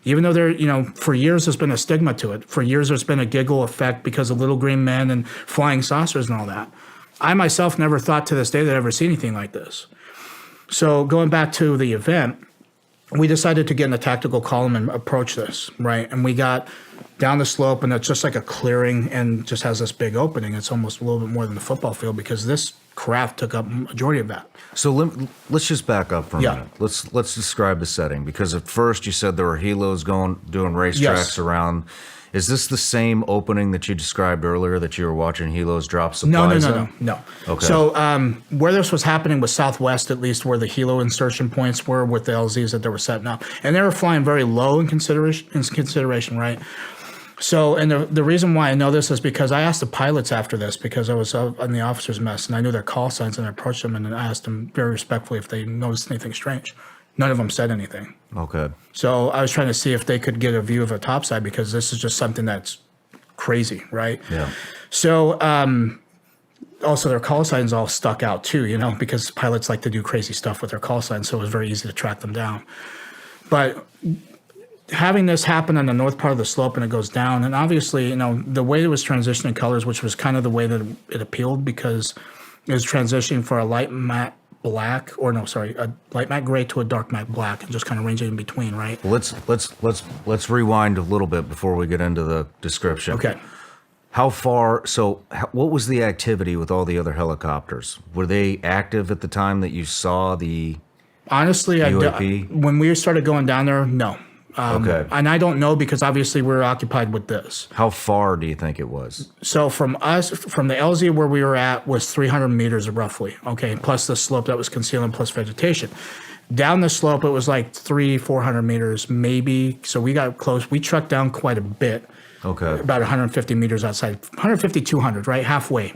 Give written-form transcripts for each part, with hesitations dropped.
Even though for years there's been a stigma to it. For years there's been a giggle effect because of little green men and flying saucers and all that. I myself never thought to this day that I'd ever see anything like this. So going back to the event, we decided to get in a tactical column and approach this, right? And we got down the slope, and it's just like a clearing and just has this big opening. It's almost a little bit more than the football field because this craft took up majority of that. So let's just back up for a minute. Let's describe the setting, because at first you said there were helos doing racetracks around. Is this the same opening that you described earlier that you were watching helos drop supplies? No. Okay. So where this was happening was southwest, at least where the helo insertion points were with the LZs that they were setting up, and they were flying very low in consideration, right? So, and the reason why I know this is because I asked the pilots after this, because I was on the officers' mess and I knew their call signs, and I approached them and I asked them very respectfully if they noticed anything strange. None of them said anything. Okay. So I was trying to see if they could get a view of a topside, because this is just something that's crazy, right? Yeah. So also their call signs all stuck out too, because pilots like to do crazy stuff with their call signs, so it was very easy to track them down. But having this happen on the north part of the slope and it goes down, and obviously, the way it was transitioning colors, which was kind of the way that it appealed, because it was transitioning for a light matte black, a light matte gray to a dark matte black, and just kind of ranging in between, right? Let's rewind a little bit before we get into the description. Okay. What was the activity with all the other helicopters? Were they active at the time that you saw the Honestly, UAP? When we started going down there, no. Okay. And I don't know, because obviously we were occupied with this. How far do you think it was? So from the LZ where we were at was 300 meters roughly, okay, plus the slope that was concealing plus vegetation. Down the slope, it was like 400 meters maybe. So we got close. We trucked down quite a bit. Okay. About 150 meters outside, 150, 200, right? Halfway.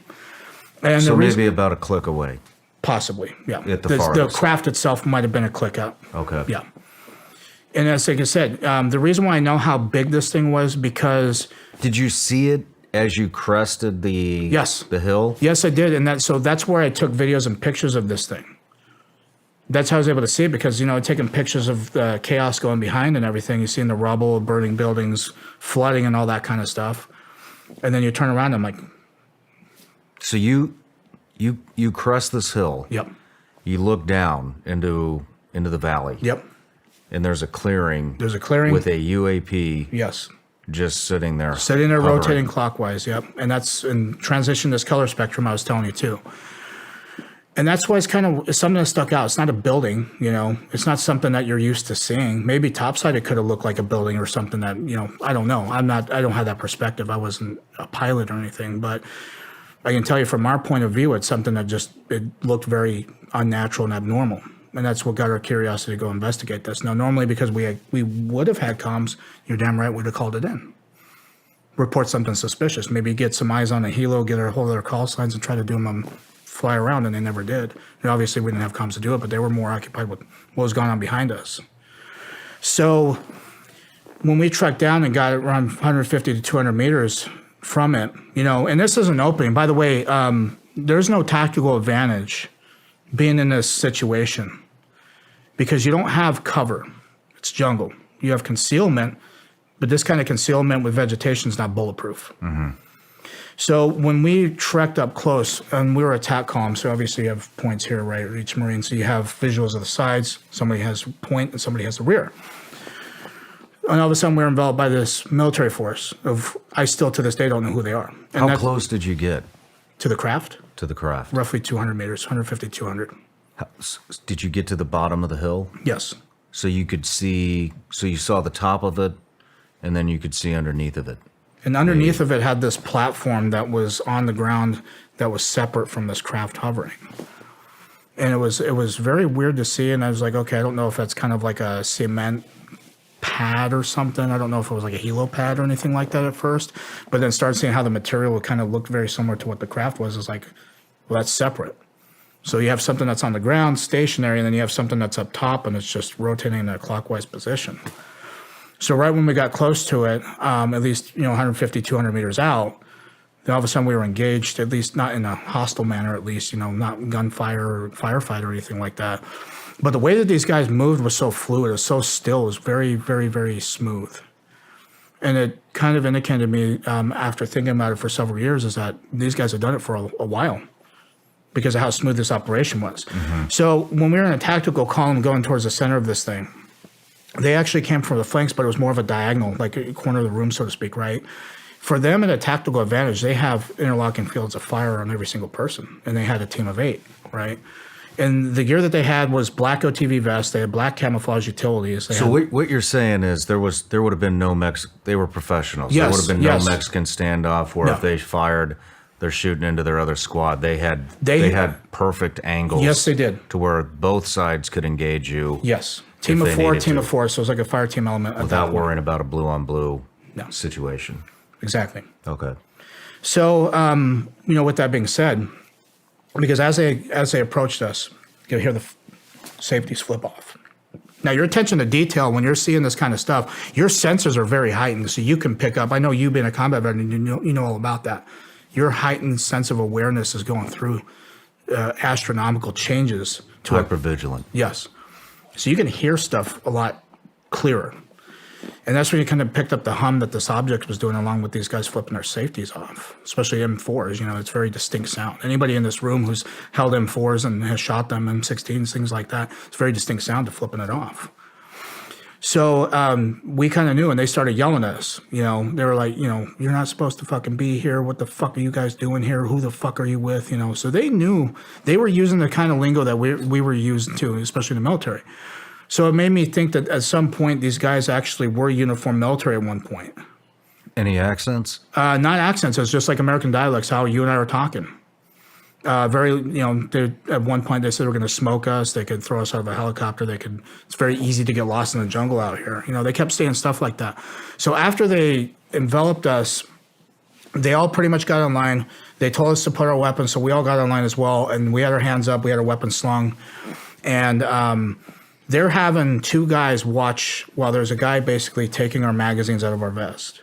And so maybe about a click away. Possibly, yeah. At the the farthest. craft itself might have been a click up. Okay. Yeah. And as like I said, the reason why I know how big this thing was because... Did you see it as you crested the hill? Yes, I did. And that's where I took videos and pictures of this thing. That's how I was able to see it, because, taking pictures of the chaos going behind and everything. You're seeing the rubble, burning buildings, flooding and all that kind of stuff. And then you turn around and I'm like... So you crest this hill. Yep. You look down into the valley. Yep. And there's a clearing. There's a clearing. With a UAP. Yes. Just sitting there. Sitting there, hovering. rotating clockwise, yep. And that's in transition, this color spectrum I was telling you too. And that's why it's something that stuck out. It's not a building, It's not something that you're used to seeing. Maybe topside it could have looked like a building or something that, I don't know. I don't have that perspective. I wasn't a pilot or anything. But I can tell you from our point of view, it's something that it looked very unnatural and abnormal. And that's what got our curiosity to go investigate this. Now, normally, because we would have had comms, you're damn right we'd have called it in. Report something suspicious. Maybe get some eyes on a helo, get a hold of their call signs, and try to do them fly around, and they never did. And obviously, we didn't have comms to do it, but they were more occupied with what was going on behind us. So when we trekked down and got around 150 to 200 meters from it, and this is an opening. By the way, there's no tactical advantage being in this situation, because you don't have cover. It's jungle. You have concealment, but this kind of concealment with vegetation is not bulletproof. Mm-hmm. So when we trekked up close, and we were attack column, so obviously you have points here, right, each Marine. So you have visuals of the sides. Somebody has point and somebody has the rear. And all of a sudden we're enveloped by this military force I still to this day don't know who they are. And how close did you get? To the craft? To the craft. Roughly 200 meters, 150, 200. Did you get to the bottom of the hill? Yes. So you saw the top of it, and then you could see underneath of it. And underneath of it had this platform that was on the ground that was separate from this craft hovering. And it was very weird to see, and I was like, okay, I don't know if that's kind of like a cement pad or something. I don't know if it was like a helo pad or anything like that at first, but then started seeing how the material kind of looked very similar to what the craft was. It's like, well, that's separate. So you have something that's on the ground, stationary, and then you have something that's up top, and it's just rotating in a clockwise position. So right when we got close to it, at least 150, 200 meters out, then all of a sudden we were engaged, at least not in a hostile manner, at least, not gunfire or firefight or anything like that. But the way that these guys moved was so fluid, it was so still, it was very, very, very smooth. And it kind of indicated to me, after thinking about it for several years, is that these guys had done it for a while because of how smooth this operation was. So when we were in a tactical column going towards the center of this thing, they actually came from the flanks, but it was more of a diagonal, like a corner of the room, so to speak, right? For them, at a tactical advantage, they have interlocking fields of fire on every single person, and they had a team of 8, right? And the gear that they had was black OTV vests. They had black camouflage utilities. So what you're saying is there would have been no they were professionals. Yes, there would have been yes. no Mexican standoff where if they fired, they're shooting into their other squad. They had perfect angles. Yes, they did. To where both sides could engage you. Yes. Team of 4, team of 4. So it was like a fire team element. Without worrying about a blue on blue situation. Exactly. Okay. So, with that being said, because as they approached us, you hear the safeties flip off. Now, your attention to detail, when you're seeing this kind of stuff, your sensors are very heightened, so you can pick up. I know you being a combat veteran, you know all about that. Your heightened sense of awareness is going through astronomical changes. Hypervigilant. Yes. So you can hear stuff a lot clearer. And that's when you kind of picked up the hum that this object was doing along with these guys flipping their safeties off, especially M4s. It's very distinct sound. Anybody in this room who's held M4s and has shot them, M16s, things like that, it's very distinct sound to flipping it off. So we kind of knew, and they started yelling at us. They were like, you're not supposed to fucking be here. What the fuck are you guys doing here? Who the fuck are you with? So they knew they were using the kind of lingo that we were using too, especially in the military. So it made me think that at some point these guys actually were uniformed military at one point. Any accents? Not accents. It's just like American dialects, how you and I are talking. At one point they said they were going to smoke us. They could throw us out of a helicopter. It's very easy to get lost in the jungle out here. They kept saying stuff like that. So after they enveloped us, they all pretty much got in line. They told us to put our weapons, so we all got in line as well. And we had our hands up. We had our weapons slung. And they're having 2 guys watch while there's a guy basically taking our magazines out of our vest.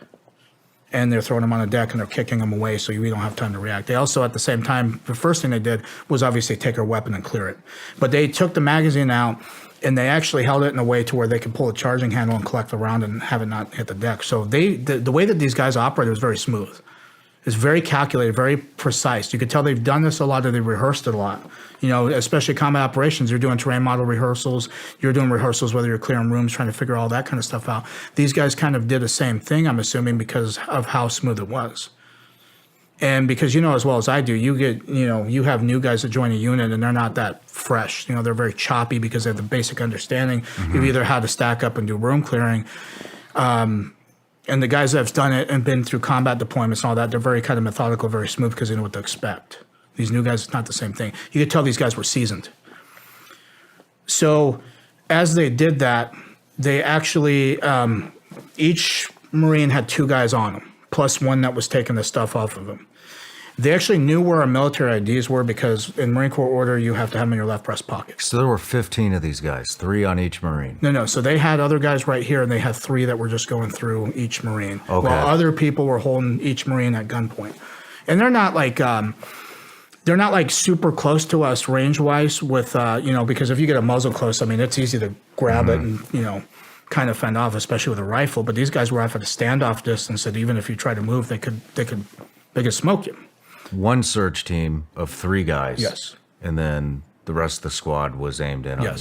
And they're throwing them on the deck and they're kicking them away so we don't have time to react. They also, at the same time, the first thing they did was obviously take our weapon and clear it. But they took the magazine out and they actually held it in a way to where they could pull a charging handle and collect the round and have it not hit the deck. So the way that these guys operated was very smooth. It's very calculated, very precise. You could tell they've done this a lot, and they've rehearsed it a lot. Especially combat operations, you're doing terrain model rehearsals. You're doing rehearsals whether you're clearing rooms, trying to figure all that kind of stuff out. These guys kind of did the same thing, I'm assuming, because of how smooth it was. And because as well as I do, you have new guys that join a unit, and they're not that fresh. They're very choppy because they have the basic understanding of either how to stack up and do room clearing. And the guys that have done it and been through combat deployments and all that, they're very kind of methodical, very smooth because they know what to expect. These new guys, it's not the same thing. You could tell these guys were seasoned. So as they did that, they actually, each Marine had 2 guys on them, plus one that was taking the stuff off of them. They actually knew where our military IDs were because in Marine Corps order, you have to have them in your left breast pocket. So there were 15 of these guys, 3 on each Marine. No. So they had other guys right here, and they had 3 that were just going through each Marine, okay. While other people were holding each Marine at gunpoint. And they're not like super close to us range wise with because if you get a muzzle close, it's easy to grab it and kind of fend off, especially with a rifle. But these guys were off at a standoff distance that even if you try to move, they could smoke you. One search team of 3 guys. Yes. And then the rest of the squad was aimed in on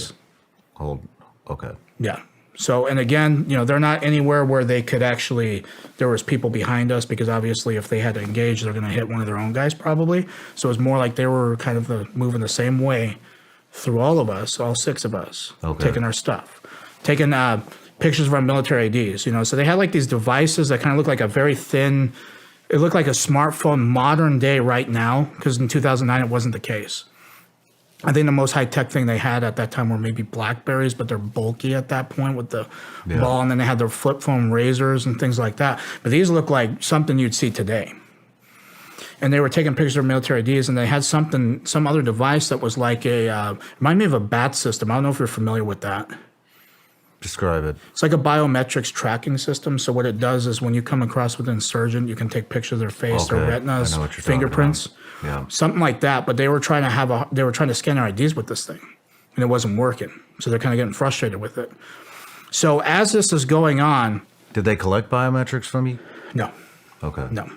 you. Okay. Yeah. So, and again, they're not anywhere where they could actually, there was people behind us because obviously if they had to engage, they're going to hit one of their own guys probably. So it was more like they were kind of moving the same way through all of us, all 6 of us, taking our stuff, taking pictures of our military IDs, So they had like these devices that kind of look like a very thin, it looked like a smartphone modern day right now, because in 2009 it wasn't the case. I think the most high-tech thing they had at that time were maybe Blackberries, but they're bulky at that point with the ball, and then they had their flip phone razors and things like that. But these look like something you'd see today. And they were taking pictures of military IDs, and they had some other device that was like reminded me of a BAT system. I don't know if you're familiar with that. Describe it. It's like a biometrics tracking system. So what it does is when you come across with an insurgent, you can take pictures of their face, their retinas, fingerprints, something like that. But they were trying to scan their IDs with this thing. and it wasn't working. So they're kind of getting frustrated with it. So as this is going on, did they collect biometrics from you? no, Okay. no.